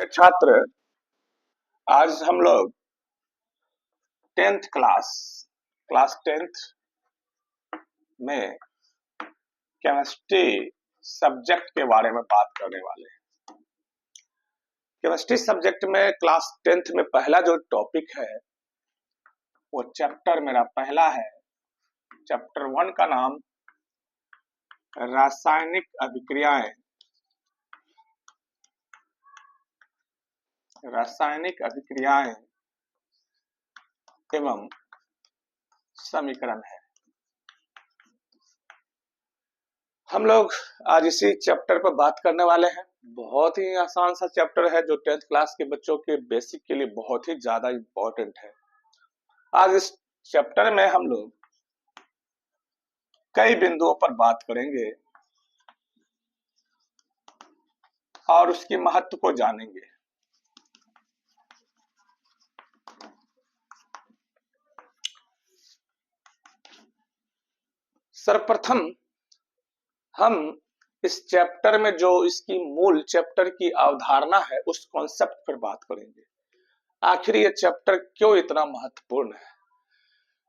छात्र, आज हम लोग 10th क्लास 10th में केमिस्ट्री सब्जेक्ट के बारे में बात करने वाले हैं। केमिस्ट्री सब्जेक्ट में क्लास 10th में पहला जो टॉपिक है वो चैप्टर मेरा पहला है। चैप्टर 1 का नाम रासायनिक अभिक्रियाएं एवं समीकरण है। हम लोग आज इसी चैप्टर पर बात करने वाले हैं। बहुत ही आसान सा चैप्टर है जो 10th क्लास के बच्चों के बेसिक के लिए बहुत ही ज्यादा इम्पोर्टेंट है। आज इस चैप्टर में हम लोग कई बिंदुओं पर बात करेंगे और उसके महत्व को जानेंगे। सर्वप्रथम हम इस चैप्टर में जो इसकी मूल चैप्टर की अवधारणा है उस कॉन्सेप्ट पर बात करेंगे। आखिर ये चैप्टर क्यों इतना महत्वपूर्ण है।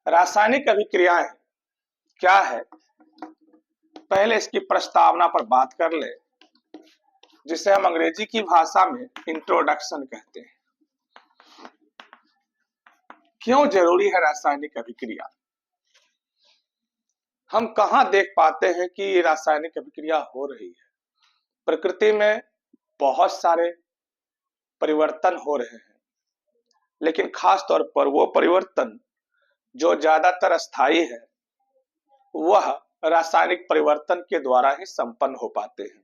रासायनिक अभिक्रियाएं क्या है, पहले इसकी प्रस्तावना पर बात कर ले, जिसे हम अंग्रेजी की भाषा में इंट्रोडक्शन कहते हैं। क्यों जरूरी है रासायनिक अभिक्रिया। हम कहां देख पाते हैं कि रासायनिक अभिक्रिया हो रही है। प्रकृति में बहुत सारे परिवर्तन हो रहे हैं, लेकिन खास तौर पर वो परिवर्तन जो ज्यादातर स्थायी है वह रासायनिक परिवर्तन के द्वारा ही संपन्न हो पाते हैं।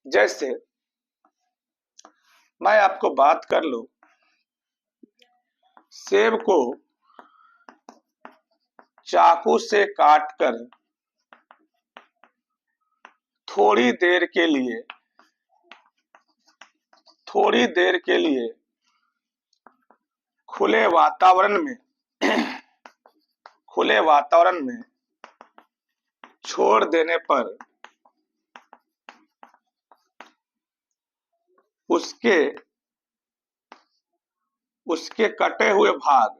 जैसे मैं आपको बात कर लूं, सेब को चाकू से काटकर थोड़ी देर के लिए खुले वातावरण में छोड़ देने पर उसके कटे हुए भाग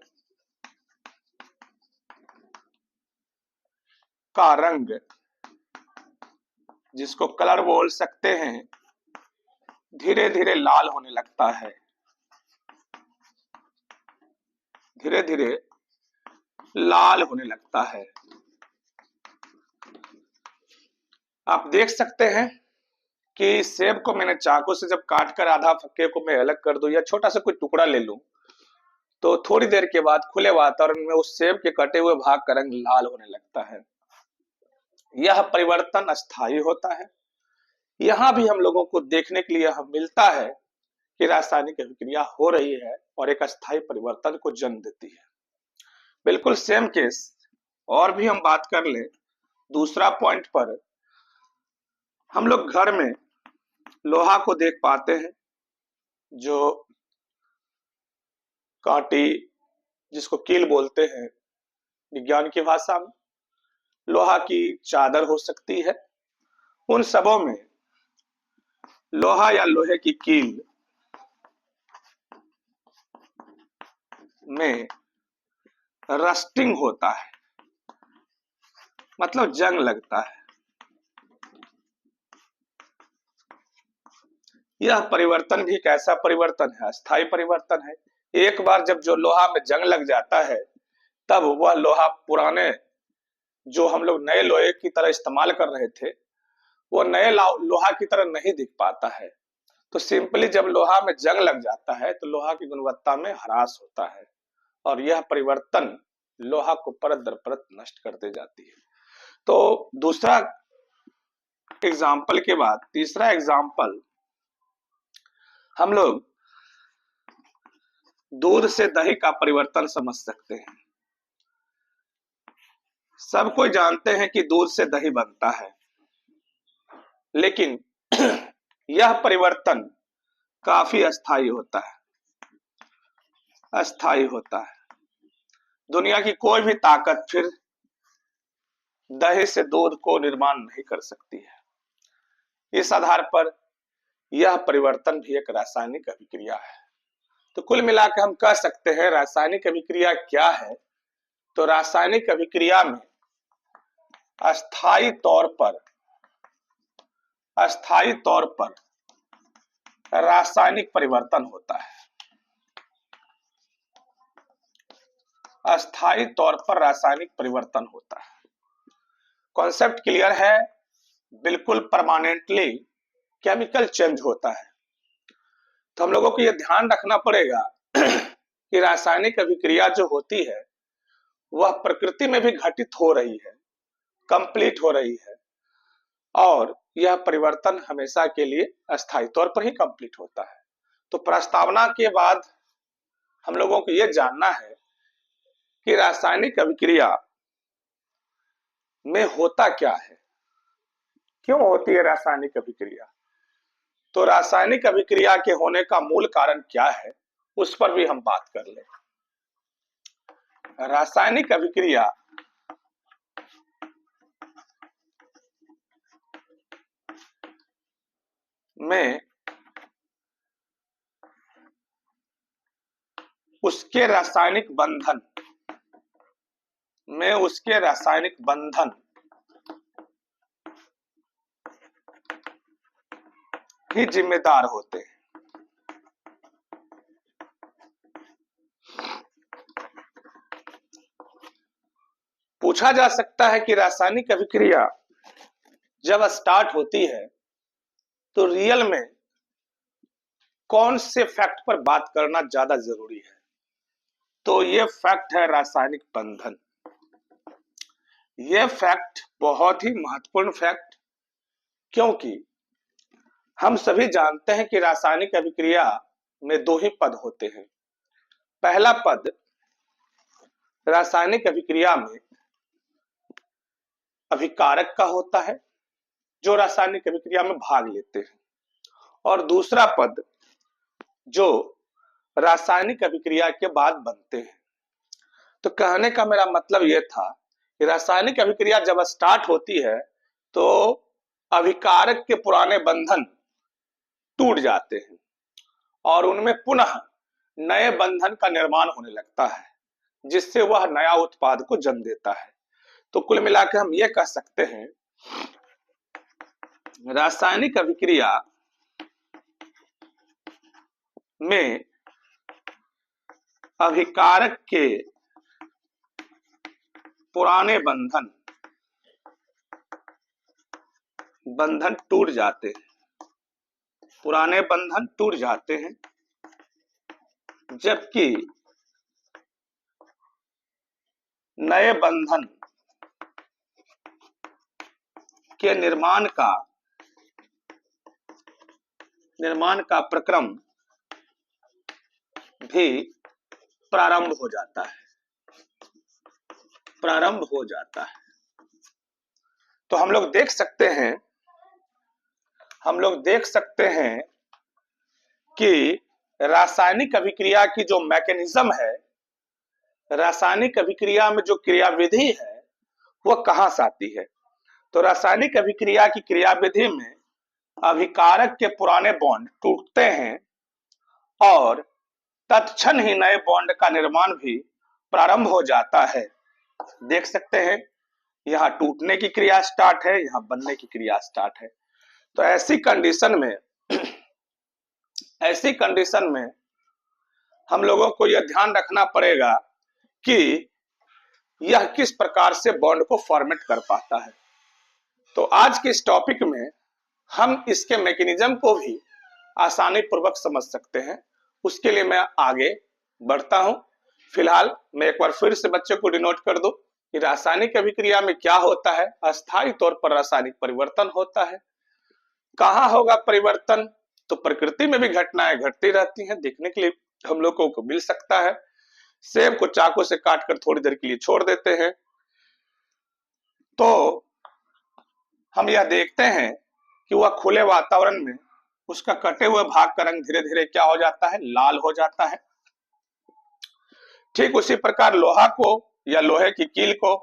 का रंग, जिसको कलर बोल सकते हैं, धीरे धीरे लाल होने लगता है। धीरे धीरे लाल होने लगता है। आप देख सकते हैं कि सेब को मैंने चाकू से जब काटकर आधा फक्के को मैं अलग कर दूं या छोटा सा कोई टुकड़ा ले लूं, तो थोड़ी देर के बाद खुले वातावरण में उस सेब के कटे हुए भाग का रंग लाल होने लगता है। यह परिवर्तन अस्थायी होता है। यहां भी हम लोगों को देखने के लिए मिलता है कि रासायनिक अभिक्रिया हो रही है और एक अस्थायी परिवर्तन को जन्म देती है। बिल्कुल सेम केस और भी हम बात कर ले दूसरा पॉइंट पर, हम लोग घर में लोहा को देख पाते हैं, जो कांटी, जिसको कील बोलते हैं विज्ञान की भाषा में, लोहा की चादर हो सकती है। उन सबों में लोहा या लोहे की कील में रस्टिंग होता है, मतलब जंग लगता है। यह परिवर्तन भी कैसा परिवर्तन है, अस्थायी परिवर्तन है। एक बार जब जो लोहा में जंग लग जाता है तब वह लोहा पुराने जो हम लोग नए लोहे की तरह इस्तेमाल कर रहे थे वो नए लोहा की तरह नहीं दिख पाता है। तो सिंपली जब लोहा में जंग लग जाता है तो लोहा की गुणवत्ता में ह्रास होता है और यह परिवर्तन लोहा को परत दर परत नष्ट करते जाती है। तो दूसरा एग्जाम्पल के बाद तीसरा एग्जाम्पल, हम लोग दूध से दही का परिवर्तन समझ सकते हैं। सब कोई जानते हैं कि दूध से दही बनता है, लेकिन यह परिवर्तन काफी अस्थायी होता है। दुनिया की कोई भी ताकत फिर दही से दूध को निर्माण नहीं कर सकती है। इस आधार पर यह परिवर्तन भी एक रासायनिक अभिक्रिया है। तो कुल मिलाकर हम कह सकते हैं रासायनिक अभिक्रिया क्या है। तो रासायनिक अभिक्रिया में अस्थायी तौर पर रासायनिक परिवर्तन होता है। अस्थायी तौर पर रासायनिक परिवर्तन होता है। कॉन्सेप्ट क्लियर है? बिल्कुल परमानेंटली केमिकल चेंज होता है। तो हम लोगों को यह ध्यान रखना पड़ेगा कि रासायनिक अभिक्रिया जो होती है वह प्रकृति में भी घटित हो रही है, कंप्लीट हो रही है, और यह परिवर्तन हमेशा के लिए अस्थायी तौर पर ही कंप्लीट होता है। तो प्रस्तावना के बाद हम लोगों को यह जानना है कि रासायनिक अभिक्रिया में होता क्या है, क्यों होती है रासायनिक अभिक्रिया। तो रासायनिक अभिक्रिया के होने का मूल कारण क्या है, उस पर भी हम बात कर लें। रासायनिक अभिक्रिया में उसके रासायनिक बंधन ही जिम्मेदार होते हैं। पूछा जा सकता है कि रासायनिक अभिक्रिया जब स्टार्ट होती है तो रियल में कौन से फैक्ट पर बात करना ज्यादा जरूरी है। तो ये फैक्ट है रासायनिक बंधन। ये फैक्ट बहुत ही महत्वपूर्ण फैक्ट, क्योंकि हम सभी जानते हैं कि रासायनिक अभिक्रिया में दो ही पद होते हैं। पहला पद रासायनिक अभिक्रिया में अभिकारक का होता है जो रासायनिक अभिक्रिया में भाग लेते हैं, और दूसरा पद जो रासायनिक अभिक्रिया के बाद बनते हैं। तो कहने का मेरा मतलब यह था कि रासायनिक अभिक्रिया जब स्टार्ट होती है तो अभिकारक के पुराने बंधन टूट जाते हैं और उनमें पुनः नए बंधन का निर्माण होने लगता है, जिससे वह नया उत्पाद को जन्म देता है। तो कुल मिलाकर हम ये कह सकते हैं रासायनिक अभिक्रिया में अभिकारक के पुराने बंधन टूट जाते हैं, पुराने बंधन टूट जाते हैं, जबकि नए बंधन के निर्माण का प्रक्रम भी प्रारंभ हो जाता है। तो हम लोग देख सकते हैं कि रासायनिक अभिक्रिया की जो मैकेनिज्म है, रासायनिक अभिक्रिया में जो क्रियाविधि है वह कहां से आती है। तो रासायनिक अभिक्रिया की क्रियाविधि में अभिकारक के पुराने बॉन्ड टूटते हैं और तत्क्षण ही नए बॉन्ड का निर्माण भी प्रारंभ हो जाता है। देख सकते हैं यहाँ टूटने की क्रिया स्टार्ट है, यहाँ बनने की क्रिया स्टार्ट है। तो ऐसी कंडीशन में हम लोगों को यह ध्यान रखना पड़ेगा कि यह किस प्रकार से बॉन्ड को फॉर्मेट कर पाता है। तो आज के इस टॉपिक में हम इसके मैकेनिज्म को भी आसानी पूर्वक समझ सकते हैं। उसके लिए मैं आगे बढ़ता हूं। फिलहाल मैं एक बार फिर से बच्चों को डिनोट कर दूं कि रासायनिक अभिक्रिया में क्या होता है। अस्थायी तौर पर रासायनिक परिवर्तन होता है। कहाँ होगा परिवर्तन? तो प्रकृति में भी घटनाएं घटती रहती हैं, देखने के लिए हम लोगों को मिल सकता है। सेब को चाकू से काटकर थोड़ी देर के लिए छोड़ देते हैं तो हम यह देखते हैं कि वह खुले वातावरण में उसका कटे हुए भाग का रंग धीरे धीरे क्या हो जाता है? लाल हो जाता है। ठीक उसी प्रकार लोहा को या लोहे की कील को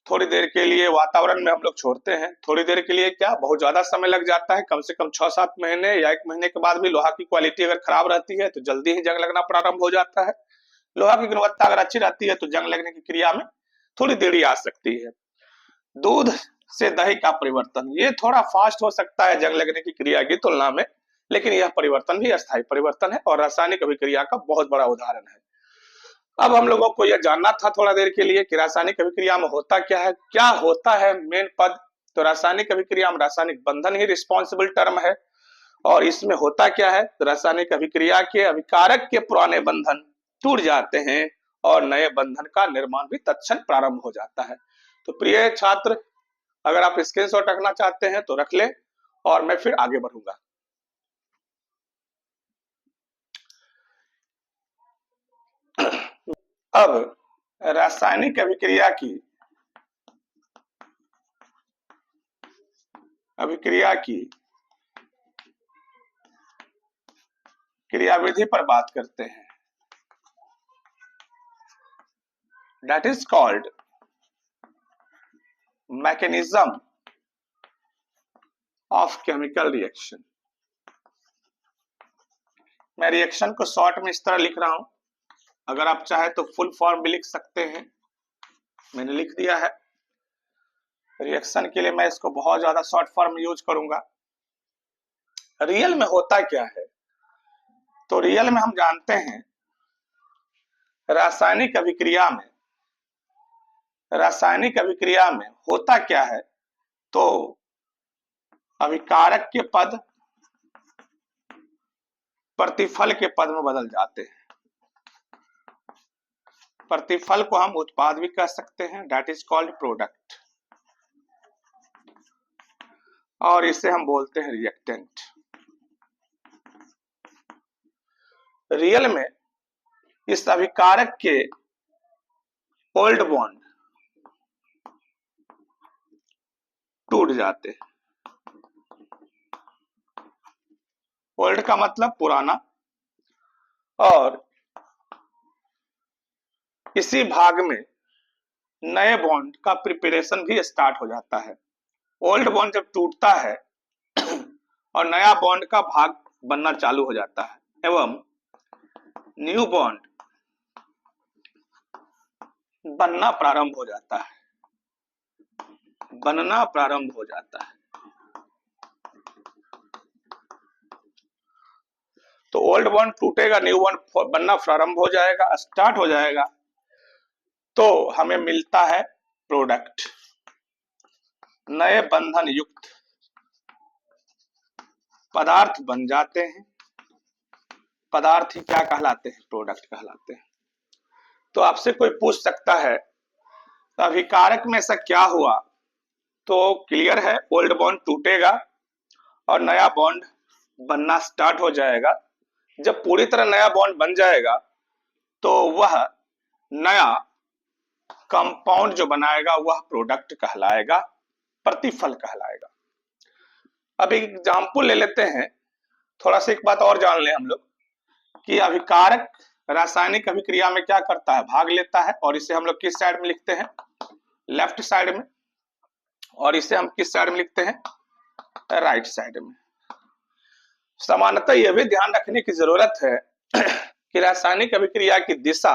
थोड़ी देर के लिए वातावरण में हम लोग छोड़ते हैं। थोड़ी देर के लिए क्या, बहुत ज्यादा समय लग जाता है, कम से कम 6-7 महीने या 1 महीने के बाद भी लोहा की क्वालिटी अगर खराब रहती है तो जल्दी ही जंग लगना प्रारंभ हो जाता है। लोहा की गुणवत्ता अगर अच्छी रहती है तो जंग लगने की क्रिया में थोड़ी देरी आ सकती है। दूध से दही का परिवर्तन, ये थोड़ा फास्ट हो सकता है जंग लगने की क्रिया की तुलना में, लेकिन यह परिवर्तन भी अस्थायी परिवर्तन है और रासायनिक अभिक्रिया का बहुत बड़ा उदाहरण है। अब हम लोगों को यह जानना था थोड़ा देर के लिए कि रासायनिक अभिक्रिया में होता क्या है, क्या होता है मेन पद। तो रासायनिक अभिक्रिया में रासायनिक बंधन ही रिस्पॉन्सिबल टर्म है, और इसमें होता क्या है, तो रासायनिक अभिक्रिया के अभिकारक के पुराने बंधन टूट जाते हैं और नए बंधन का निर्माण भी तत्क्षण प्रारंभ हो जाता है। तो प्रिय छात्र, अगर आप स्क्रीनशॉट रखना चाहते हैं तो रख ले, और मैं फिर आगे बढ़ूंगा। अब रासायनिक अभिक्रिया की क्रियाविधि पर बात करते हैं। That is called mechanism of chemical reaction. मैं रिएक्शन को शॉर्ट में इस तरह लिख रहा हूं, अगर आप चाहे तो फुल फॉर्म भी लिख सकते हैं, मैंने लिख दिया है। रिएक्शन के लिए मैं इसको बहुत ज्यादा शॉर्ट फॉर्म यूज करूंगा। रियल में होता क्या है, तो रियल में हम जानते हैं रासायनिक अभिक्रिया में होता क्या है, तो अभिकारक के पद प्रतिफल के पद में बदल जाते हैं। प्रतिफल को हम उत्पाद भी कह सकते हैं, दैट इज कॉल्ड प्रोडक्ट, और इसे हम बोलते हैं रिएक्टेंट। रियल में इस अभिकारक के ओल्ड बॉन्ड टूट जाते हैं। ओल्ड का मतलब पुराना, और इसी भाग में नए बॉन्ड का प्रिपरेशन भी स्टार्ट हो जाता है। ओल्ड बॉन्ड जब टूटता है और नया बॉन्ड का भाग बनना चालू हो जाता है, एवं न्यू बॉन्ड बनना प्रारंभ हो जाता है, तो ओल्ड बॉन्ड टूटेगा, न्यू बॉन्ड बनना प्रारंभ हो जाएगा, स्टार्ट हो जाएगा, तो हमें मिलता है प्रोडक्ट। नए बंधन युक्त पदार्थ बन जाते हैं, पदार्थ ही क्या कहलाते हैं, प्रोडक्ट कहलाते हैं। तो आपसे कोई पूछ सकता है अभिकारक में ऐसा क्या हुआ, तो क्लियर है, ओल्ड बॉन्ड टूटेगा और नया बॉन्ड बनना स्टार्ट हो जाएगा। जब पूरी तरह नया बॉन्ड बन जाएगा तो वह नया कंपाउंड जो बनाएगा वह प्रोडक्ट कहलाएगा, प्रतिफल कहलाएगा। अब एक एग्जांपल ले लेते हैं, थोड़ा सा एक बात और जान ले हम लोग कि अभिकारक रासायनिक अभिक्रिया में क्या करता है, भाग लेता है, और इसे हम लोग किस साइड में लिखते हैं, लेफ्ट साइड में, और इसे हम किस साइड में लिखते हैं, राइट साइड में। सामान्यतः यह भी ध्यान रखने की जरूरत है कि रासायनिक अभिक्रिया की दिशा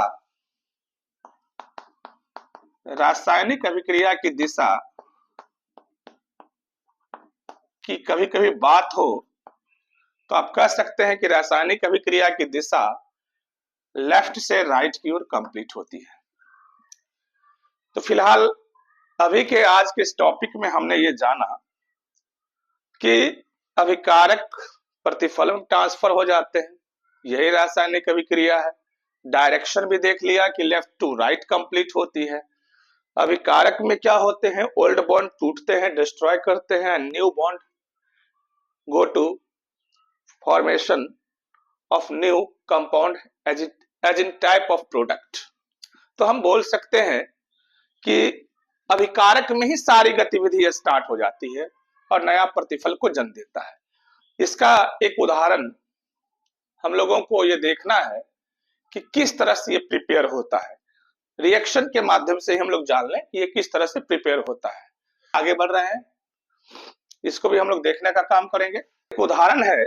की कभी कभी बात हो तो आप कह सकते हैं कि रासायनिक अभिक्रिया की दिशा लेफ्ट से राइट की ओर कंप्लीट होती है। तो फिलहाल अभी के आज के इस टॉपिक में हमने ये जाना कि अभिकारक प्रतिफल में ट्रांसफर हो जाते हैं, यही रासायनिक अभिक्रिया है। डायरेक्शन भी देख लिया कि लेफ्ट टू राइट कंप्लीट होती है। अभिकारक में क्या होते हैं, ओल्ड बॉन्ड टूटते हैं, डिस्ट्रॉय करते हैं, new bond go to formation of new compound as in type of product. तो हम बोल सकते हैं कि अभिकारक में ही सारी गतिविधि स्टार्ट हो जाती है और नया प्रतिफल को जन्म देता है। इसका एक उदाहरण हम लोगों को ये देखना है कि किस तरह से ये प्रिपेयर होता है। रिएक्शन के माध्यम से हम लोग जान लें कि ये किस तरह से प्रिपेयर होता है। आगे बढ़ रहे हैं, इसको भी हम लोग देखने का काम करेंगे। एक उदाहरण है,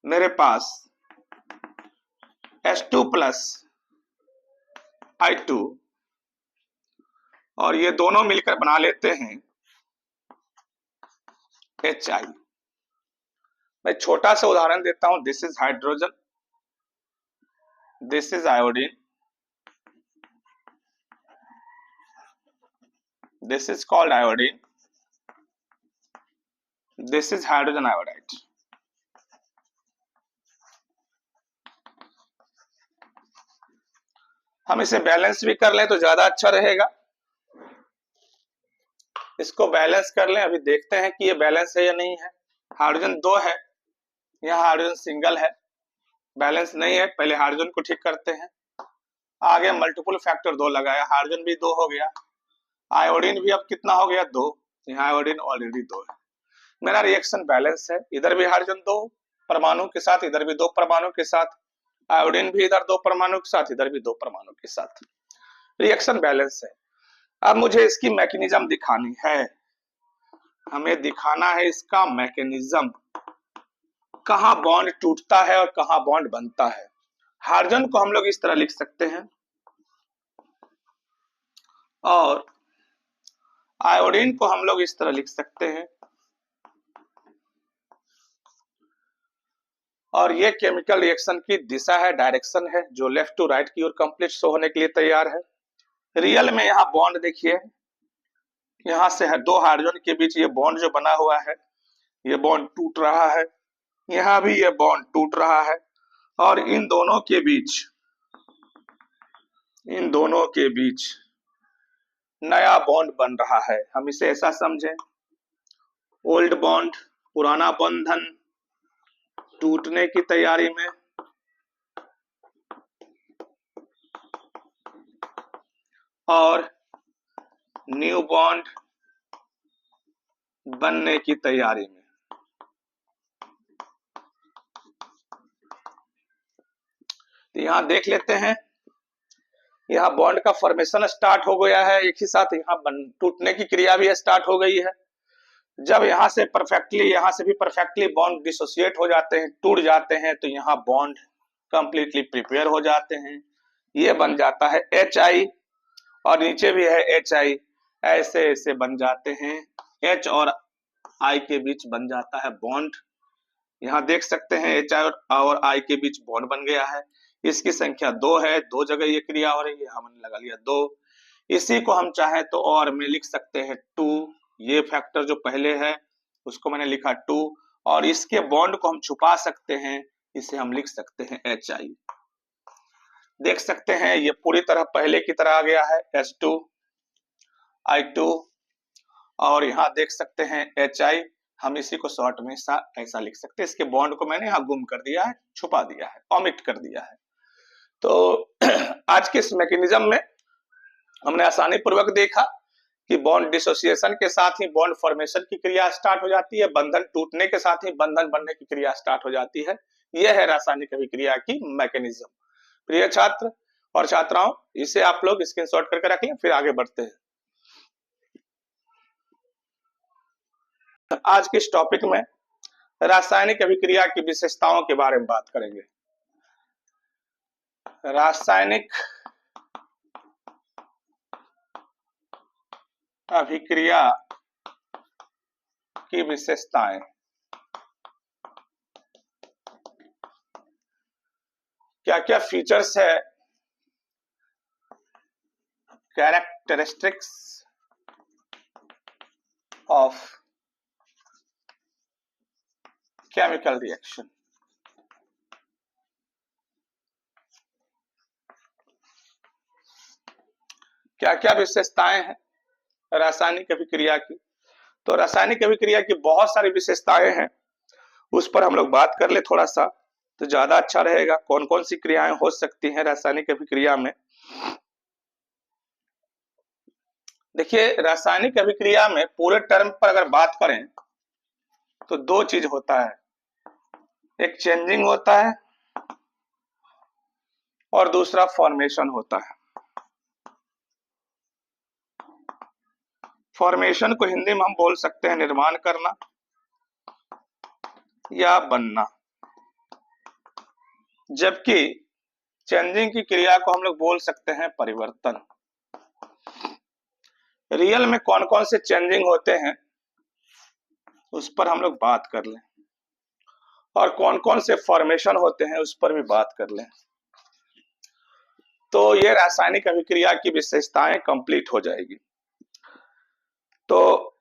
मेरे पास H2 प्लस I2 और ये दोनों मिलकर बना लेते हैं HI। मैं छोटा सा उदाहरण देता हूं। This is hydrogen, this is iodine, this is called iodine, this is hydrogen iodide. हम इसे बैलेंस भी कर लें तो ज्यादा अच्छा रहेगा। इसको बैलेंस कर लें, अभी देखते हैं कि ये बैलेंस है या नहीं है। हाइड्रोजन 2 है, यहाँ हाइड्रोजन सिंगल है, बैलेंस नहीं है। पहले हाइड्रोजन को ठीक करते हैं। आगे मल्टीपल फैक्टर 2 लगाया, हाइड्रोजन भी 2 हो गया, आयोडीन भी अब कितना हो गया 2, यहाँ आयोडीन ऑलरेडी 2 है। मेरा रिएक्शन बैलेंस है, इधर भी हाइड्रोजन 2 परमाणु के साथ, इधर भी 2 परमाणु के साथ, आयोडीन भी इधर 2 परमाणु के साथ, इधर भी 2 परमाणु के साथ। रिएक्शन बैलेंस है। अब मुझे इसकी मैकेनिज्म दिखानी है, हमें दिखाना है इसका मैकेनिज्म, कहां बॉन्ड टूटता है और कहां बॉन्ड बनता है। हाइड्रोजन को हम लोग इस तरह लिख सकते हैं और आयोडीन को हम लोग इस तरह लिख सकते हैं, और ये केमिकल रिएक्शन की दिशा है, डायरेक्शन है, जो लेफ्ट टू राइट की ओर कंप्लीट शो होने के लिए तैयार है। रियल में यहाँ बॉन्ड देखिए, यहाँ से है 2 हाइड्रोजन के बीच ये बॉन्ड जो बना हुआ है, ये बॉन्ड टूट रहा है, यहाँ भी ये बॉन्ड टूट रहा है, और इन दोनों के बीच नया बॉन्ड बन रहा है। हम इसे ऐसा समझें, ओल्ड बॉन्ड, पुराना बंधन टूटने की तैयारी में, और न्यू बॉन्ड बनने की तैयारी में। तो यहां देख लेते हैं, यहाँ बॉन्ड का फॉर्मेशन स्टार्ट हो गया है, एक ही साथ यहाँ टूटने की क्रिया भी स्टार्ट हो गई है। जब यहाँ से भी परफेक्टली बॉन्ड डिसोसिएट हो जाते हैं, टूट जाते हैं, तो यहाँ बॉन्ड कंप्लीटली प्रिपेयर हो जाते हैं। ये बन जाता है HI और नीचे भी है HI, ऐसे ऐसे बन जाते हैं। H और I के बीच बन जाता है बॉन्ड। यहाँ देख सकते हैं HI और I के बीच बॉन्ड बन गया है। इसकी संख्या 2 है, 2 जगह ये क्रिया हो रही है, हमने लगा लिया 2। इसी को हम चाहे तो और में लिख सकते हैं 2, ये फैक्टर जो पहले है उसको मैंने लिखा 2, और इसके बॉन्ड को हम छुपा सकते हैं, इसे हम लिख सकते हैं HI। देख सकते हैं ये पूरी तरह पहले की तरह आ गया है, H2 I2, और यहाँ देख सकते हैं HI। हम इसी को शॉर्ट में ऐसा लिख सकते हैं। इसके बॉन्ड को मैंने यहाँ गुम कर दिया है, छुपा दिया है, ओमिट कर दिया है। तो आज के इस मैकेनिज्म में हमने आसानी पूर्वक देखा कि बॉन्ड डिसोसिएशन के साथ ही बॉन्ड फॉर्मेशन की क्रिया स्टार्ट हो जाती है, बंधन टूटने के साथ ही बंधन बनने की क्रिया स्टार्ट हो जाती है। यह है रासायनिक अभिक्रिया की मैकेनिज्म। प्रिय छात्र और छात्राओं, इसे आप लोग स्क्रीनशॉट करके रख लें, फिर आगे बढ़ते हैं। आज के इस टॉपिक में रासायनिक अभिक्रिया की विशेषताओं के बारे में बात करेंगे। रासायनिक अभिक्रिया की विशेषताएं। क्या क्या फीचर्स है, कैरेक्टरिस्टिक्स ऑफ केमिकल रिएक्शन। क्या क्या विशेषताएं हैं रासायनिक अभिक्रिया की। तो रासायनिक अभिक्रिया की बहुत सारी विशेषताएं हैं, उस पर हम लोग बात कर ले थोड़ा सा, तो ज्यादा अच्छा रहेगा। कौन कौन सी क्रियाएं हो सकती हैं रासायनिक अभिक्रिया में। देखिए, रासायनिक अभिक्रिया में पूरे टर्म पर अगर बात करें तो 2 चीज होता है, एक चेंजिंग होता है और दूसरा फॉर्मेशन होता है। फॉर्मेशन को हिंदी में हम बोल सकते हैं निर्माण करना या बनना, जबकि चेंजिंग की क्रिया को हम लोग बोल सकते हैं परिवर्तन। रियल में कौन कौन से चेंजिंग होते हैं उस पर हम लोग बात कर लें, और कौन कौन से फॉर्मेशन होते हैं उस पर भी बात कर लें, तो ये रासायनिक अभिक्रिया की विशेषताएं कंप्लीट हो जाएगी। तो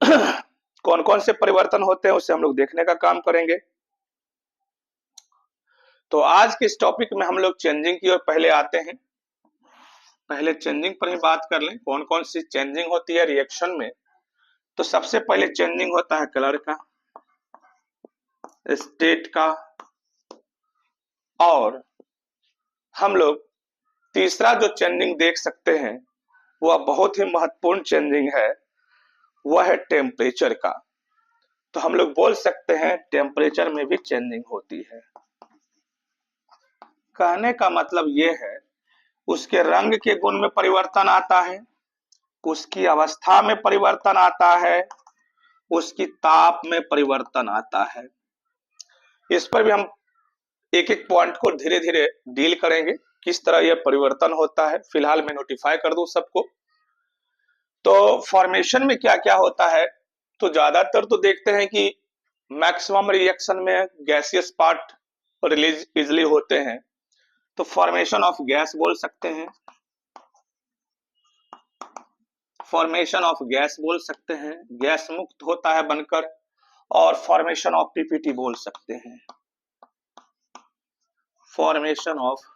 कौन कौन से परिवर्तन होते हैं उसे हम लोग देखने का काम करेंगे। तो आज के इस टॉपिक में हम लोग चेंजिंग की ओर पहले आते हैं। पहले चेंजिंग पर ही बात कर लें, कौन कौन सी चेंजिंग होती है रिएक्शन में। तो सबसे पहले चेंजिंग होता है कलर का, स्टेट का, और हम लोग तीसरा जो चेंजिंग देख सकते हैं वह बहुत ही महत्वपूर्ण चेंजिंग है, वह है टेम्परेचर का। तो हम लोग बोल सकते हैं टेम्परेचर में भी चेंजिंग होती है। कहने का मतलब यह है उसके रंग के गुण में परिवर्तन आता है, उसकी अवस्था में परिवर्तन आता है, उसकी ताप में परिवर्तन आता है। इस पर भी हम एक एक पॉइंट को धीरे धीरे डील करेंगे, किस तरह यह परिवर्तन होता है। फिलहाल मैं नोटिफाई कर दूं सबको। तो फॉर्मेशन में क्या क्या होता है, तो ज्यादातर तो देखते हैं कि मैक्सिमम रिएक्शन में गैसियस पार्ट रिलीज इजिली होते हैं, तो फॉर्मेशन ऑफ गैस बोल सकते हैं, फॉर्मेशन ऑफ गैस बोल सकते हैं, गैस मुक्त होता है बनकर, और फॉर्मेशन ऑफ पीपीटी बोल सकते हैं, फॉर्मेशन ऑफ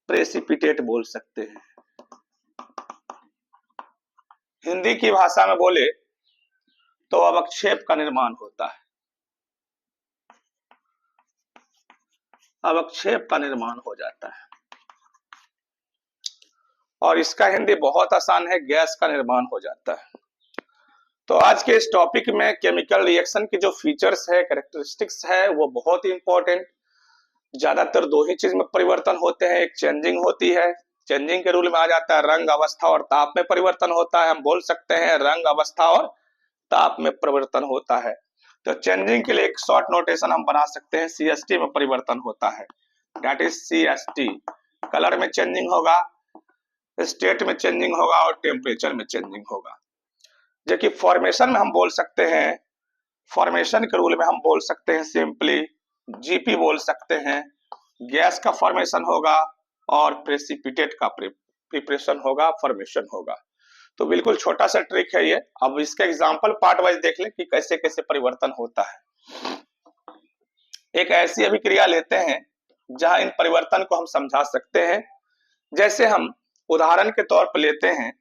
प्रेसिपिटेट बोल सकते हैं। हिंदी की भाषा में बोले तो अवक्षेप का निर्माण होता है, अवक्षेप का निर्माण हो जाता है, और इसका हिंदी बहुत आसान है, गैस का निर्माण हो जाता है। तो आज के इस टॉपिक में केमिकल रिएक्शन की जो फीचर्स है, कैरेक्टरिस्टिक्स है, वो बहुत ही इंपॉर्टेंट। ज्यादातर दो ही चीज में परिवर्तन होते हैं, एक चेंजिंग होती है, चेंजिंग के रूल में आ जाता है रंग, अवस्था और ताप में परिवर्तन होता है। हम बोल सकते हैं रंग, अवस्था और ताप में परिवर्तन होता है। तो चेंजिंग के लिए एक शॉर्ट नोटेशन हम बना सकते हैं, CST में परिवर्तन होता है, दैट इज CST। कलर में चेंजिंग होगा, स्टेट में चेंजिंग होगा, और टेम्परेचर में चेंजिंग होगा। जबकि फॉर्मेशन में हम बोल सकते हैं, फॉर्मेशन के रूल में हम बोल सकते हैं सिंपली GP बोल सकते हैं, गैस का फॉर्मेशन होगा और प्रेसिपिटेट का प्रिपरेशन होगा, फॉर्मेशन होगा। तो बिल्कुल छोटा सा ट्रिक है ये। अब इसका एग्जांपल पार्ट वाइज देख लें कि कैसे कैसे परिवर्तन होता है। एक ऐसी अभिक्रिया लेते हैं जहां इन परिवर्तन को हम समझा सकते हैं। जैसे हम उदाहरण के तौर पर लेते हैं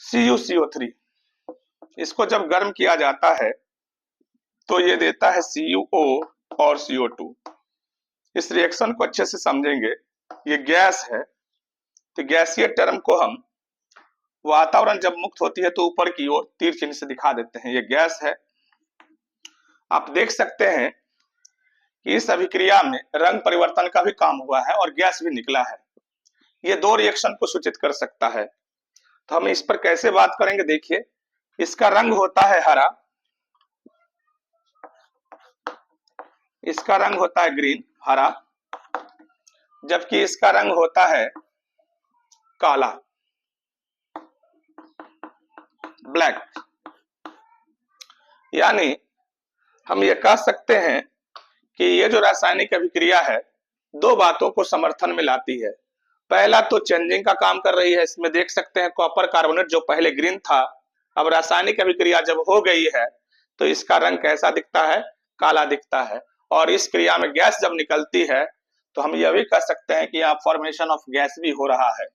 CuCO3, इसको जब गर्म किया जाता है तो ये देता है CuO और CO2। इस रिएक्शन को अच्छे से समझेंगे, ये गैस है, तो गैसीय टर्म को हम वातावरण जब मुक्त होती है तो ऊपर की ओर तीर चिन्ह से दिखा देते हैं, ये गैस है। आप देख सकते हैं कि इस अभिक्रिया में रंग परिवर्तन का भी काम हुआ है और गैस भी निकला है। ये दो रिएक्शन को सूचित कर सकता है। तो हम इस पर कैसे बात करेंगे, देखिए इसका रंग होता है हरा, इसका रंग होता है ग्रीन, हरा, जबकि इसका रंग होता है काला, ब्लैक। यानी हम ये कह सकते हैं कि ये जो रासायनिक अभिक्रिया है दो बातों को समर्थन में लाती है। पहला तो चेंजिंग का काम कर रही है, इसमें देख सकते हैं कॉपर कार्बोनेट जो पहले ग्रीन था, अब रासायनिक अभिक्रिया जब हो गई है तो इसका रंग कैसा दिखता है, काला दिखता है। और इस क्रिया में गैस जब निकलती है तो हम यह भी कह सकते हैं कि यहाँ फॉर्मेशन ऑफ गैस भी हो रहा है,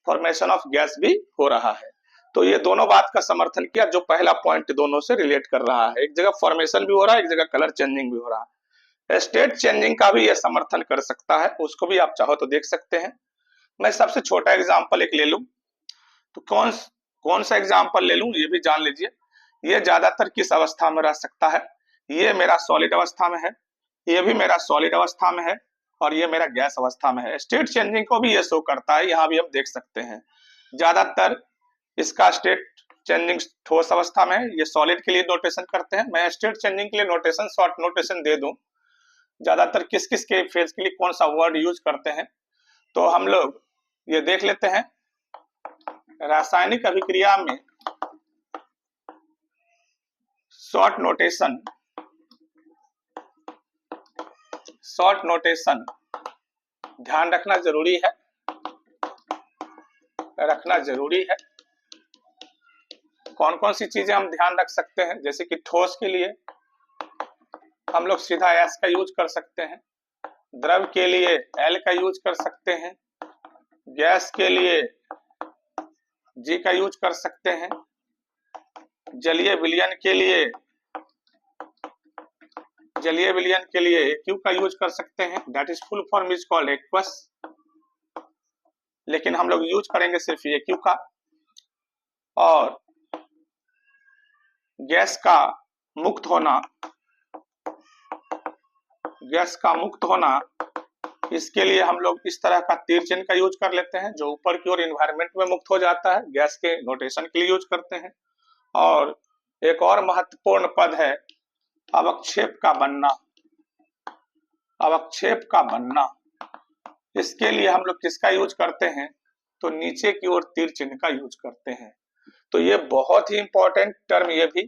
फॉर्मेशन ऑफ गैस भी हो रहा है। तो ये दोनों बात का समर्थन किया, जो पहला पॉइंट दोनों से रिलेट कर रहा है। एक जगह फॉर्मेशन भी हो रहा है, एक जगह कलर चेंजिंग भी हो रहा है। स्टेट चेंजिंग का भी यह समर्थन कर सकता है, उसको भी आप चाहो तो देख सकते हैं। मैं सबसे छोटा एग्जांपल एक ले लूं, तो कौन सा एग्जांपल ले लूं ये भी जान लीजिए। ये ज्यादातर किस अवस्था में रह सकता है, ये मेरा सॉलिड अवस्था में है, ये भी मेरा सॉलिड अवस्था में है, और ये मेरा गैस अवस्था में है। स्टेट चेंजिंग को भी ये शो करता है, यहाँ भी हम देख सकते हैं। ज्यादातर इसका स्टेट चेंजिंग ठोस अवस्था में है। ये सॉलिड के लिए नोटेशन करते हैं। मैं स्टेट चेंजिंग के लिए नोटेशन शॉर्ट नोटेशन दे दूं, ज्यादातर किस किस के फेज के लिए कौन सा वर्ड यूज करते हैं, तो हम लोग ये देख लेते हैं। रासायनिक अभिक्रिया में शॉर्ट नोटेशन ध्यान रखना जरूरी है। कौन कौन सी चीजें हम ध्यान रख सकते हैं, जैसे कि ठोस के लिए हम लोग सीधा एस का यूज कर सकते हैं, द्रव के लिए एल का यूज कर सकते हैं, गैस के लिए जी का यूज कर सकते हैं, जलीय विलयन के लिए क्यू का यूज कर सकते हैं, that is full form is called aqueous, लेकिन हम लोग यूज करेंगे सिर्फ ये क्यू का। और गैस का मुक्त होना इसके लिए हम लोग इस तरह का तीर चिन्ह का यूज कर लेते हैं, जो ऊपर की ओर एनवायरनमेंट में मुक्त हो जाता है, गैस के नोटेशन के लिए यूज करते हैं। और एक और महत्वपूर्ण पद है अवक्षेप का बनना। इसके लिए हम लोग किसका यूज करते हैं, तो नीचे की ओर तीर चिन्ह का यूज करते हैं। तो ये बहुत ही इंपॉर्टेंट टर्म, ये भी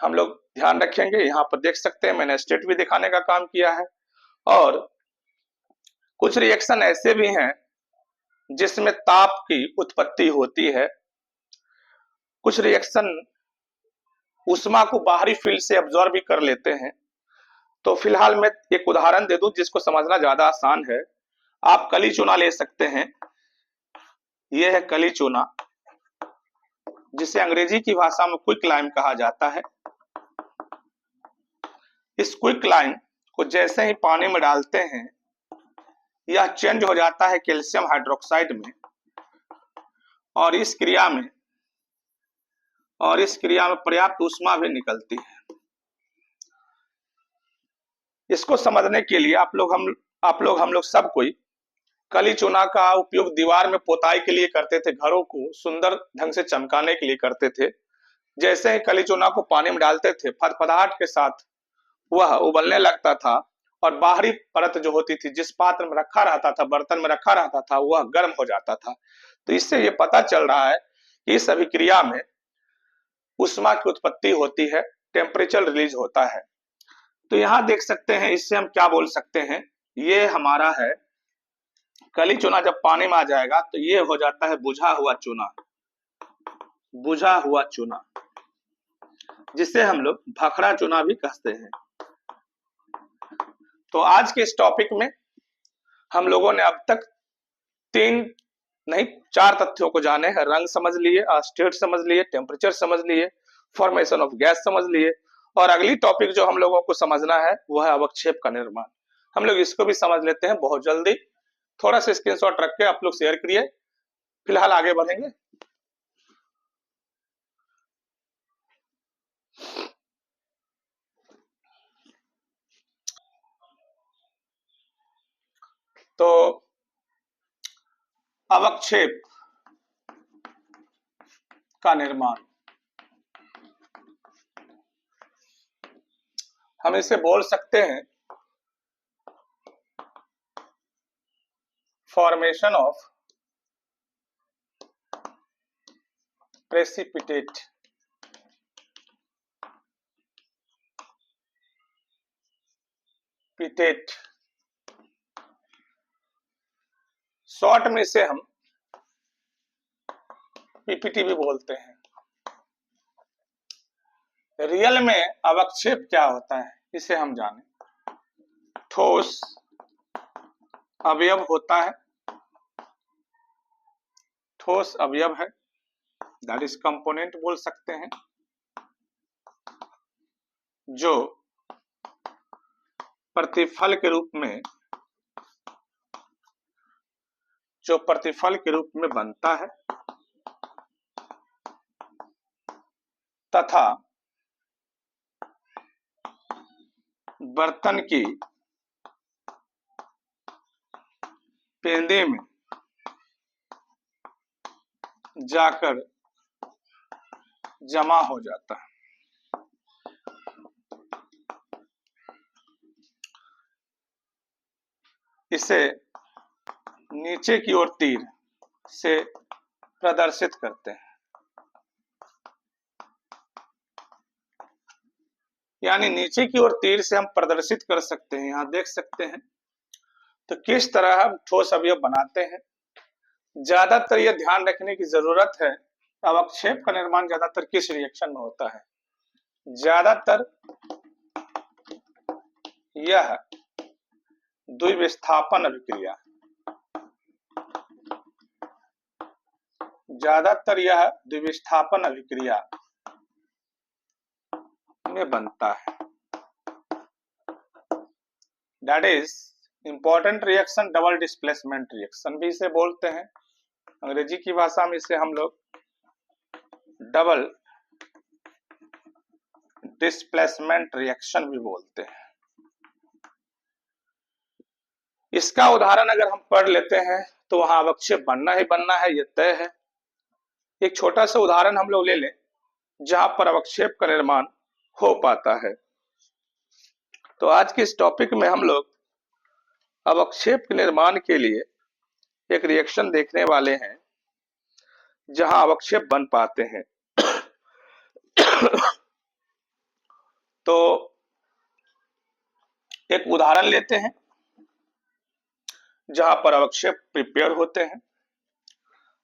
हम लोग ध्यान रखेंगे। यहाँ पर देख सकते हैं मैंने स्टेट भी दिखाने का काम किया है। और कुछ रिएक्शन ऐसे भी हैं जिसमें ताप की उत्पत्ति होती है। कुछ रिएक्शन ऊष्मा को बाहरी फील्ड से अब्सॉर्ब भी कर लेते हैं। तो फिलहाल मैं एक उदाहरण दे दूं जिसको समझना ज्यादा आसान है। आप कली चूना ले सकते हैं, यह है कली चूना, जिसे अंग्रेजी की भाषा में क्विक लाइम कहा जाता है। इस क्विक लाइम को जैसे ही पानी में डालते हैं, यह चेंज हो जाता है कैल्शियम हाइड्रोक्साइड में, और इस क्रिया में पर्याप्त ऊष्मा भी निकलती है। इसको समझने के लिए हम लोग सब कोई कली चूना का उपयोग दीवार में पोताई के लिए करते थे, घरों को सुंदर ढंग से चमकाने के लिए करते थे। जैसे ही कली चूना को पानी में डालते थे, फटफटाहट के साथ वह उबलने लगता था, और बाहरी परत जो होती थी, जिस पात्र में रखा रहता था, बर्तन में रखा रहता था, वह गर्म हो जाता था। तो इससे ये पता चल रहा है कि इस अभिक्रिया में ऊष्मा की उत्पत्ति होती है, टेम्परेचर रिलीज होता है। तो यहाँ देख सकते हैं, इससे हम क्या बोल सकते हैं, ये हमारा है कली चूना। जब पानी में आ जाएगा तो ये हो जाता है बुझा हुआ चूना, जिसे हम लोग भखड़ा चूना भी कहते हैं। तो आज के इस टॉपिक में हम लोगों ने अब तक 4 तथ्यों को जाने हैं। रंग समझ लिए, स्टेट समझ लिए, टेम्परेचर समझ लिए, फॉर्मेशन ऑफ गैस समझ लिए, और अगली टॉपिक जो हम लोगों को समझना है वो है अवक्षेप का निर्माण। हम लोग इसको भी समझ लेते हैं बहुत जल्दी। थोड़ा सा स्क्रीनशॉट रख के आप लोग शेयर करिए। फिलहाल आगे बढ़ेंगे। तो अवक्षेप का निर्माण, हम इसे बोल सकते हैं फॉर्मेशन ऑफ प्रेसिपिटेट। शॉर्ट में इसे हम पीपीटी भी बोलते हैं। रियल में अवक्षेप क्या होता है इसे हम जाने। ठोस अवयव होता है, ठोस अवयव है, दैट इज कंपोनेंट बोल सकते हैं, जो प्रतिफल के रूप में बनता है तथा बर्तन की पेंदे में जाकर जमा हो जाता है। इसे नीचे की ओर तीर से प्रदर्शित करते हैं, यानी नीचे की ओर तीर से हम प्रदर्शित कर सकते हैं। यहां देख सकते हैं तो किस तरह हम ठोस अवयव बनाते हैं। ज्यादातर यह ध्यान रखने की जरूरत है, अवक्षेप का निर्माण ज्यादातर किस रिएक्शन में होता है। ज्यादातर यह द्विविस्थापन अभिक्रिया, ज्यादातर यह द्विविस्थापन अभिक्रिया में बनता है। That is important reaction double displacement reaction भी इसे बोलते हैं। अंग्रेजी की भाषा में इसे हम लोग डबल डिस्प्लेसमेंट रिएक्शन भी बोलते हैं। इसका उदाहरण अगर हम पढ़ लेते हैं तो वहां अवक्षेप बनना ही बनना है, यह तय है। एक छोटा सा उदाहरण हम लोग ले लें जहां पर अवक्षेप का निर्माण हो पाता है। तो आज के इस टॉपिक में हम लोग अवक्षेप के निर्माण के लिए एक रिएक्शन देखने वाले हैं जहां अवक्षेप बन पाते हैं। तो एक उदाहरण लेते हैं जहां पर अवक्षेप प्रिपेयर होते हैं।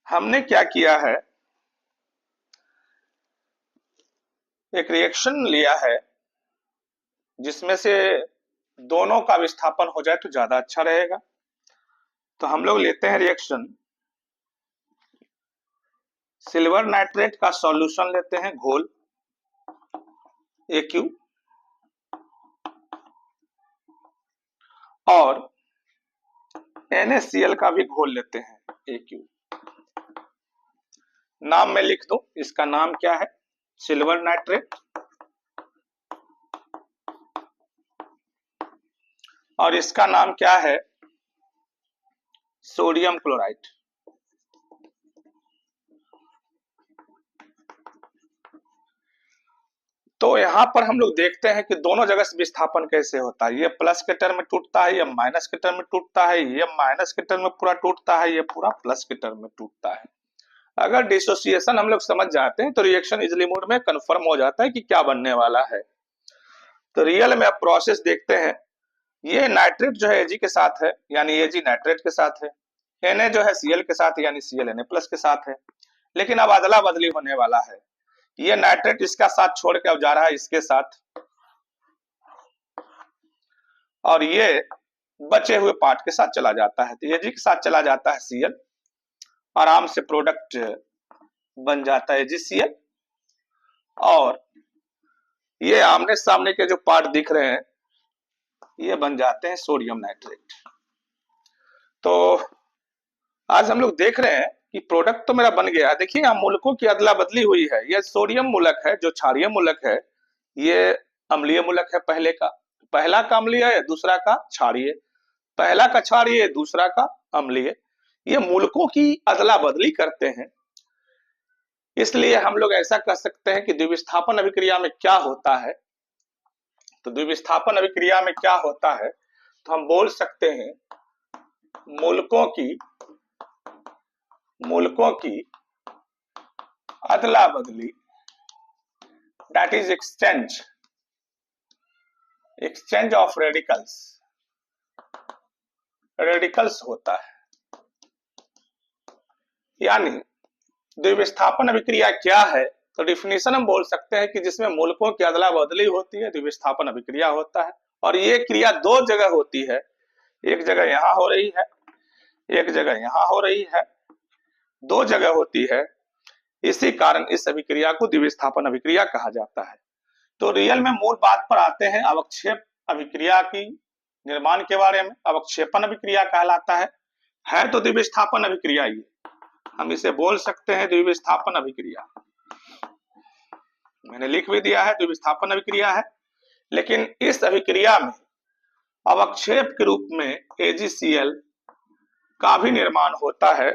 हमने क्या किया है, एक रिएक्शन लिया है जिसमें से दोनों का विस्थापन हो जाए तो ज्यादा अच्छा रहेगा। तो हम लोग लेते हैं रिएक्शन, सिल्वर नाइट्रेट का सॉल्यूशन लेते हैं, घोल AQ, और NaCl का भी घोल लेते हैं AQ। नाम में लिख दो, इसका नाम क्या है, सिल्वर नाइट्रेट, और इसका नाम क्या है, सोडियम क्लोराइड। तो यहां पर हम लोग देखते हैं कि दोनों जगह से विस्थापन कैसे होता है। ये प्लस के टर्म में टूटता है, ये माइनस के टर्म में टूटता है, ये माइनस के टर्म में पूरा टूटता है, ये पूरा प्लस के टर्म में टूटता है। अगर डिसोसिएशन हम लोग समझ जाते हैं तो रिएक्शन इजिली मोड में कंफर्म हो जाता है कि क्या बनने वाला है। तो रियल में अब प्रोसेस देखते हैं। ये नाइट्रेट जो है Ag के साथ है, यानी Ag नाइट्रेट के साथ है, Na जो है Cl के साथ है, यानी Cl Na प्लस के साथ है। लेकिन अब अदला बदली होने वाला है, ये नाइट्रेट इसका साथ छोड़ के अब जा रहा है इसके साथ, और ये बचे हुए पार्ट के साथ चला जाता है। तो Ag के साथ चला जाता है Cl, आराम से प्रोडक्ट बन जाता है AgCl, और ये आमने सामने के जो पार्ट दिख रहे हैं ये बन जाते हैं सोडियम नाइट्रेट। तो आज हम लोग देख रहे हैं कि प्रोडक्ट तो मेरा बन गया। देखिए यहाँ मूलकों की अदला बदली हुई है। यह सोडियम मूलक है जो क्षारीय मूलक है, ये अम्लीय मूलक है पहला का अम्लीय है, दूसरा का क्षारीय, पहला का क्षारीय, दूसरा का अम्लीय। ये मूलकों की अदला बदली करते हैं। इसलिए हम लोग ऐसा कह सकते हैं कि द्विविस्थापन अभिक्रिया में क्या होता है। तो द्विविस्थापन अभिक्रिया में क्या होता है, तो हम बोल सकते हैं मूलकों की अदला बदली, that is exchange of radicals होता है। यानी द्विविस्थापन अभिक्रिया क्या है, तो डिफिनेशन हम बोल सकते हैं कि जिसमें मूलकों की अदला बदली होती है, द्विविस्थापन अभिक्रिया होता है। और ये क्रिया दो जगह होती है, एक जगह यहां हो रही है, एक जगह यहां हो रही है, दो जगह होती है। इसी कारण इस अभिक्रिया को द्विविस्थापन अभिक्रिया कहा जाता है। तो रियल में मूल बात पर आते हैं, अवक्षेप अभिक्रिया की निर्माण के बारे में। अवक्षेपन अभिक्रिया कहलाता है तो द्विविस्थापन अभिक्रिया ही, हम इसे बोल सकते हैं द्विविस्थापन अभिक्रिया। मैंने लिख भी दिया है द्विविस्थापन अभिक्रिया है। लेकिन इस अभिक्रिया में अवक्षेप के रूप में AgCl का भी निर्माण होता है।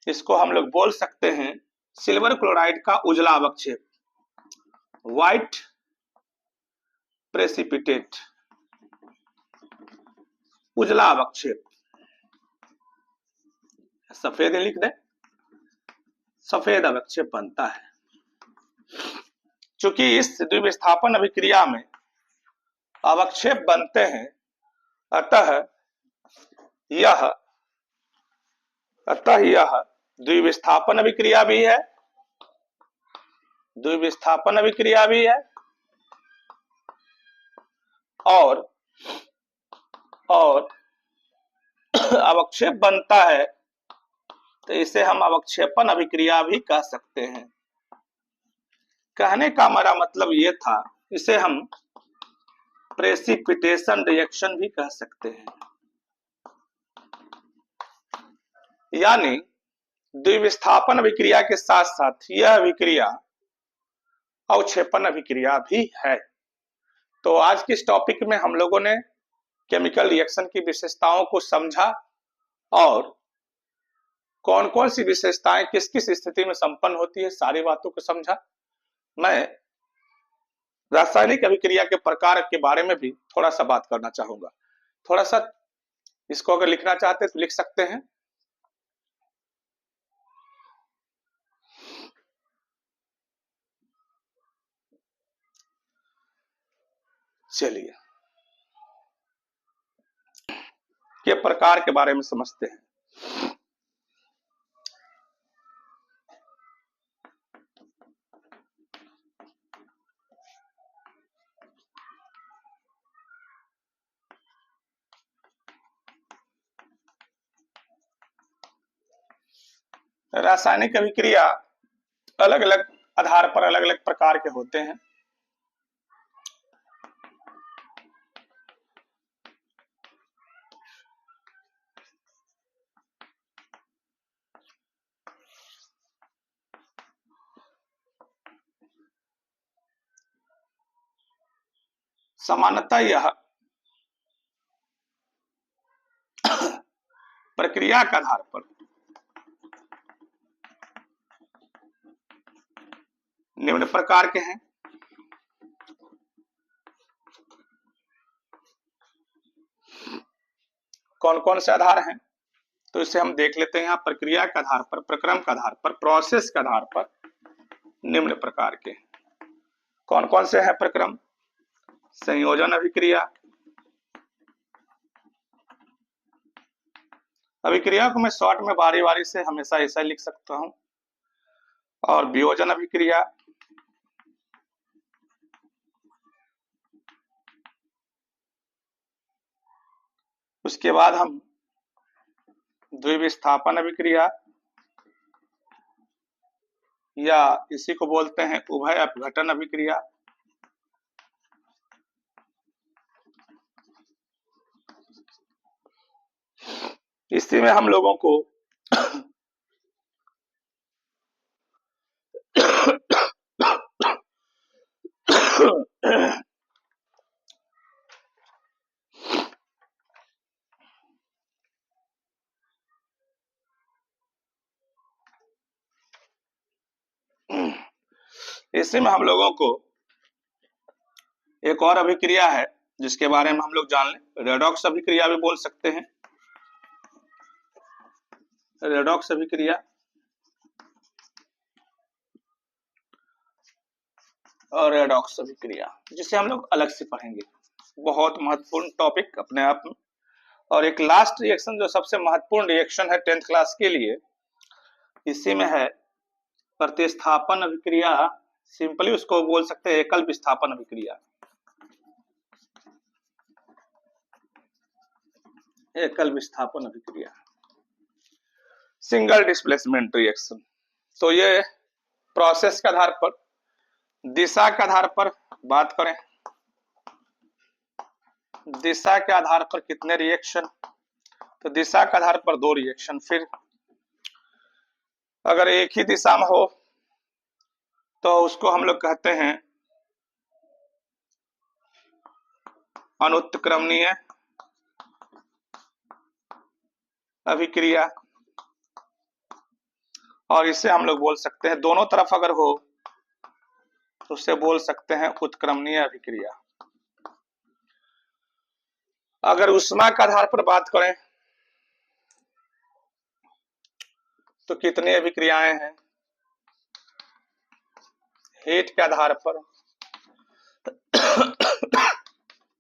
इसको हम लोग बोल सकते हैं सिल्वर क्लोराइड का उजला अवक्षेप, व्हाइट प्रेसिपिटेट, उजला अवक्षेप, सफेद लिख दे, सफेद अवक्षेप बनता है। चूंकि इस द्विविस्थापन अभिक्रिया में अवक्षेप बनते हैं, अतः यह द्विविस्थापन अभिक्रिया भी है, द्विविस्थापन अभिक्रिया भी है और अवक्षेप बनता है, तो इसे हम अवक्षेपन अभिक्रिया भी कह सकते हैं। कहने का हमारा मतलब ये था, इसे हम प्रेसिपिटेशन रिएक्शन भी कह सकते हैं। यानी द्विविस्थापन अभिक्रिया के साथ साथ यह अभिक्रिया अवक्षेपन अभिक्रिया भी है। तो आज के इस टॉपिक में हम लोगों ने केमिकल रिएक्शन की विशेषताओं को समझा और कौन कौन सी विशेषताएं किस किस स्थिति में संपन्न होती है, सारी बातों को समझा। मैं रासायनिक अभिक्रिया के प्रकार के बारे में भी थोड़ा सा बात करना चाहूंगा। थोड़ा सा इसको अगर लिखना चाहते तो लिख सकते हैं। चलिए के प्रकार के बारे में समझते हैं। रासायनिक अभिक्रिया अलग अलग आधार पर अलग अलग प्रकार के होते हैं। सामान्यतः यह प्रक्रिया के आधार पर निम्न प्रकार के हैं। कौन कौन से आधार हैं तो इसे हम देख लेते हैं। यहाँ प्रक्रिया के आधार पर, प्रक्रम के आधार पर, प्रोसेस के आधार पर निम्न प्रकार के कौन कौन से हैं प्रक्रम? संयोजन अभिक्रिया, अभिक्रिया को मैं शॉर्ट में बारी बारी से हमेशा ऐसा लिख सकता हूं, और वियोजन अभिक्रिया, उसके बाद हम द्विविस्थापन अभिक्रिया या इसी को बोलते हैं उभय अपघटन अभिक्रिया, इसी में हम लोगों को इसी में हम लोगों को एक और अभिक्रिया है जिसके बारे में हम लोग जान लें, रेडॉक्स अभिक्रिया भी बोल सकते हैं। रेडॉक्स अभिक्रिया और रेडॉक्स अभिक्रिया, जिसे हम लोग अलग से पढ़ेंगे। बहुत महत्वपूर्ण टॉपिक अपने आप में। और एक लास्ट रिएक्शन जो सबसे महत्वपूर्ण रिएक्शन है 10th क्लास के लिए, इसी में है प्रतिस्थापन अभिक्रिया। सिंपली उसको बोल सकते हैं एकल विस्थापन अभिक्रिया। एकल विस्थापन अभिक्रिया, सिंगल डिस्प्लेसमेंट रिएक्शन। तो ये प्रोसेस के आधार पर, दिशा के आधार पर बात करें, दिशा के आधार पर कितने रिएक्शन? तो दिशा के आधार पर 2 रिएक्शन। फिर अगर एक ही दिशा में हो तो उसको हम लोग कहते हैं अनुत्क्रमणीय अभिक्रिया, और इसे हम लोग बोल सकते हैं, दोनों तरफ अगर हो तो उसे बोल सकते हैं उत्क्रमणीय अभिक्रिया। अगर ऊष्मा के आधार पर बात करें तो कितनी अभिक्रियाएं हैं? हीट के आधार पर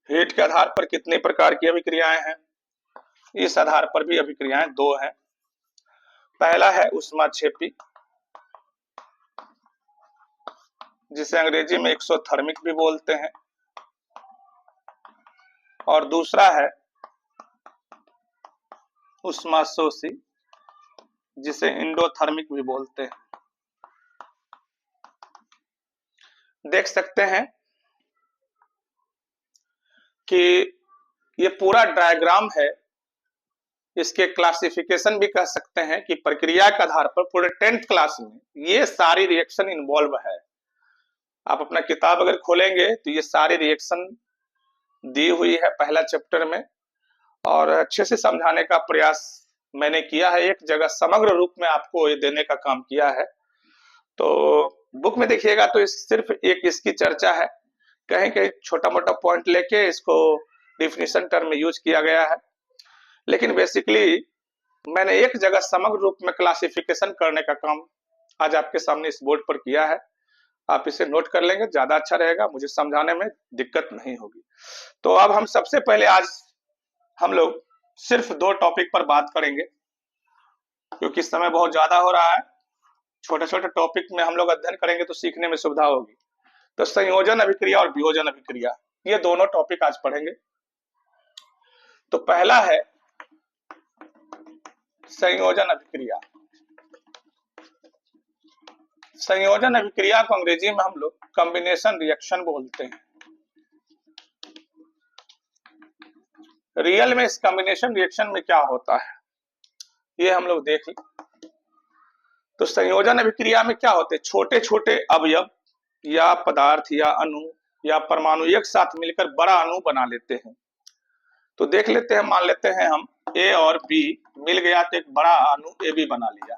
हीट के आधार पर कितने प्रकार की अभिक्रियाएं हैं? इस आधार पर भी अभिक्रियाएं दो हैं। पहला है ऊष्माक्षेपी, जिसे अंग्रेजी में एक्सोथर्मिक भी बोलते हैं, और दूसरा है ऊष्माशोषी, जिसे इंडोथर्मिक भी बोलते हैं। देख सकते हैं कि ये पूरा डायग्राम है, इसके क्लासिफिकेशन भी कह सकते हैं कि प्रक्रिया के आधार पर पूरे 10th क्लास में ये सारी रिएक्शन इन्वॉल्व है। आप अपना किताब अगर खोलेंगे तो ये सारी रिएक्शन दी हुई है पहला चैप्टर में, और अच्छे से समझाने का प्रयास मैंने किया है, एक जगह समग्र रूप में आपको ये देने का काम किया है। तो बुक में देखिएगा तो सिर्फ एक इसकी चर्चा है, कहीं कहीं छोटा मोटा पॉइंट लेके इसको डिफिनीशन टर्म में यूज किया गया है, लेकिन बेसिकली मैंने एक जगह समग्र रूप में क्लासिफिकेशन करने का काम आज आपके सामने इस बोर्ड पर किया है। आप इसे नोट कर लेंगे, ज्यादा अच्छा रहेगा, मुझे समझाने में दिक्कत नहीं होगी। तो अब हम सबसे पहले आज हम लोग सिर्फ दो टॉपिक पर बात करेंगे, क्योंकि समय बहुत ज्यादा हो रहा है। छोटे छोटे टॉपिक में हम लोग अध्ययन करेंगे तो सीखने में सुविधा होगी। तो संयोजन अभिक्रिया और वियोजन अभिक्रिया, ये दोनों टॉपिक आज पढ़ेंगे। तो पहला है संयोजन अभिक्रिया। संयोजन अभिक्रिया को अंग्रेजी में हम लोग कॉम्बिनेशन रिएक्शन बोलते हैं। रियल में इस कॉम्बिनेशन रिएक्शन में क्या होता है ये हम लोग देख लें। तो संयोजन अभिक्रिया में क्या होते हैं, छोटे छोटे अवयव या पदार्थ या अणु या परमाणु एक साथ मिलकर बड़ा अणु बना लेते हैं। तो देख लेते हैं, मान लेते हैं हम ए और बी मिल गया तो एक बड़ा अणु ए बी बना लिया।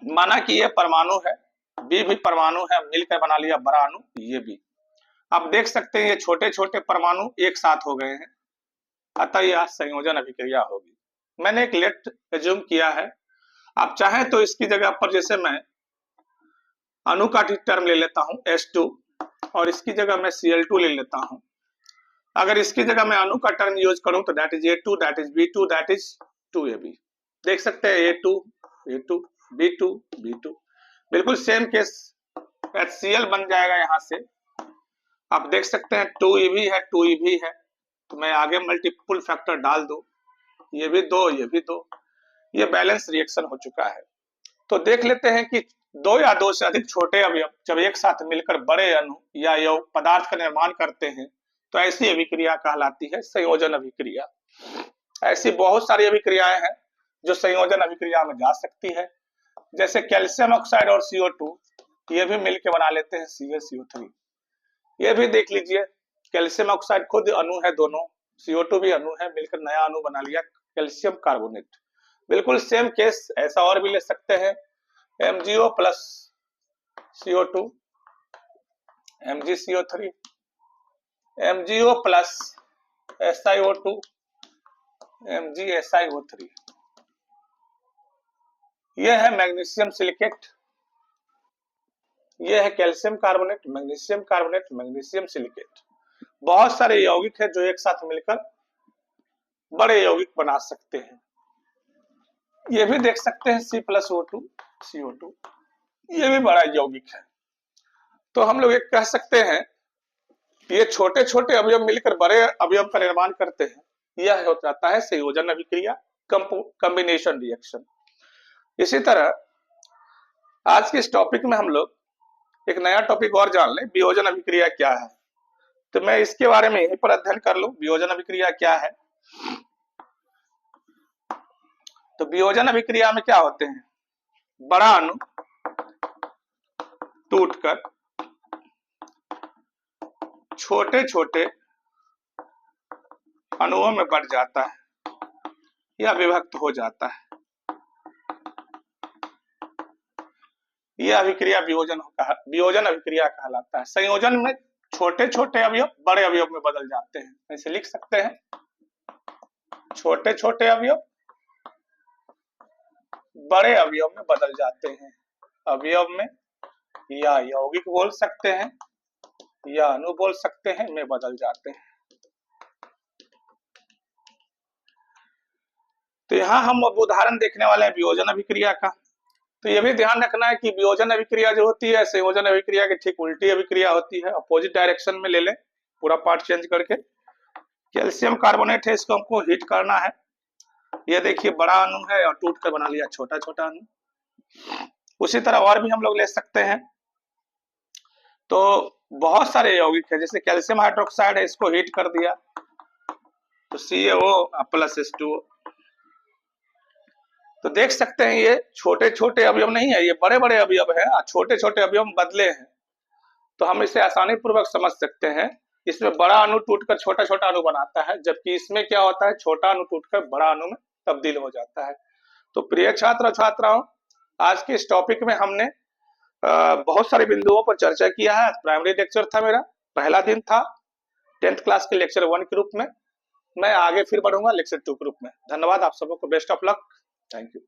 माना कि ये परमाणु है, बी भी परमाणु है, मिलकर बना लिया बड़ा अणु ये भी। आप देख सकते हैं ये छोटे छोटे परमाणु एक साथ हो गए हैं, अतः यह संयोजन अभिक्रिया होगी। मैंने एक लेट एज्यूम किया है, आप चाहें तो इसकी जगह पर जैसे मैं अणु का टर्म ले लेता हूं H2 और इसकी जगह मैं Cl2 ले लेता हूं। अगर इसकी जगह मैं अणु का टर्म यूज करूं तो that is A2, that is B2, that is 2AB। देख सकते हैं A2 A2 B2 B2, बिल्कुल सेम केस HCl बन जाएगा। यहां से आप देख सकते हैं 2EB है 2EB है, तो मैं आगे मल्टीपल फैक्टर डाल दूं, ये भी 2 ये भी 2, ये बैलेंस रिएक्शन हो चुका है। तो देख लेते हैं कि दो या दो से अधिक छोटे अवयव जब एक साथ मिलकर बड़े अणु या यौगिक पदार्थ का निर्माण करते हैं तो ऐसी अभिक्रिया कहलाती है संयोजन अभिक्रिया। ऐसी बहुत सारी अभिक्रियाएं हैं जो संयोजन अभिक्रिया में जा सकती है, जैसे कैल्शियम ऑक्साइड और CO2 ये भी मिलकर बना लेते हैं CaCO3। ये भी देख लीजिए, कैल्शियम ऑक्साइड खुद अणु है दोनों, CO2 भी अणु है, मिलकर नया अणु बना लिया कैल्शियम कार्बोनेट। बिल्कुल सेम केस ऐसा और भी ले सकते हैं, MgO plus CO2 MgCO3, MgO plus SiO2 MgSiO3। यह है मैग्नीशियम सिलिकेट, यह है calcium carbonate, magnesium carbonate, magnesium silicate. बहुत सारे यौगिक है जो एक साथ मिलकर बड़े यौगिक बना सकते हैं। ये भी देख सकते हैं C+O2 CO2, ये भी बड़ा यौगिक है। तो हम लोग एक कह सकते हैं ये छोटे छोटे अवयव मिलकर बड़े अवयव का निर्माण करते हैं, यह हो जाता है संयोजन अभिक्रिया, कॉम्बिनेशन रिएक्शन। इसी तरह आज के इस टॉपिक में हम लोग एक नया टॉपिक और जान लें, वियोजन अभिक्रिया क्या है। तो मैं इसके बारे में यहीं पर अध्ययन कर लूं, वियोजन अभिक्रिया क्या है। तो वियोजन अभिक्रिया में क्या होते हैं, बड़ा अणु टूटकर छोटे छोटे अणुओं में बढ़ जाता है या विभक्त हो जाता है। यह अभिक्रिया वियोजन अभिक्रिया कहलाता है। संयोजन में छोटे छोटे अवयव बड़े अवयव में बदल जाते हैं, ऐसे लिख सकते हैं, छोटे छोटे अवयव बड़े अवयव में बदल जाते हैं। अवयव में या यौगिक बोल सकते हैं या अणु बोल सकते हैं, में बदल जाते हैं। तो यहाँ हम अब उदाहरण देखने वाले हैं वियोजन अभिक्रिया का। तो ये भी ध्यान रखना है कि वियोजन अभिक्रिया जो होती है संयोजन अभिक्रिया की ठीक उल्टी अभिक्रिया होती है, अपोजिट डायरेक्शन में ले लें, पूरा पार्ट चेंज करके। कैल्शियम कार्बोनेट है, इसको हमको हीट करना है। ये देखिए बड़ा अणु है और टूट कर बना लिया छोटा छोटा अणु। उसी तरह और भी हम लोग ले सकते हैं। तो बहुत सारे यौगिक है, जैसे कैल्शियम हाइड्रोक्साइड है, इसको हीट कर दिया तो CaO प्लस H2O। तो देख सकते हैं ये छोटे छोटे अवयव नहीं है, ये बड़े बड़े अवयव है, छोटे छोटे अवयव बदले हैं। तो हम इसे आसानी पूर्वक समझ सकते हैं। इसमें बड़ा अणु टूटकर छोटा छोटा अणु बनाता है, जबकि इसमें क्या होता है, छोटा अणु टूटकर बड़ा अणु में तब्दील हो जाता है। तो प्रिय छात्र छात्राओं, आज के इस टॉपिक में हमने बहुत सारे बिंदुओं पर चर्चा किया है। प्राइमरी लेक्चर था, मेरा पहला दिन था 10th क्लास के लेक्चर 1 के रूप में। मैं आगे फिर बढ़ूंगा लेक्चर 2 के रूप में। धन्यवाद आप सबको, best of luck, thank you.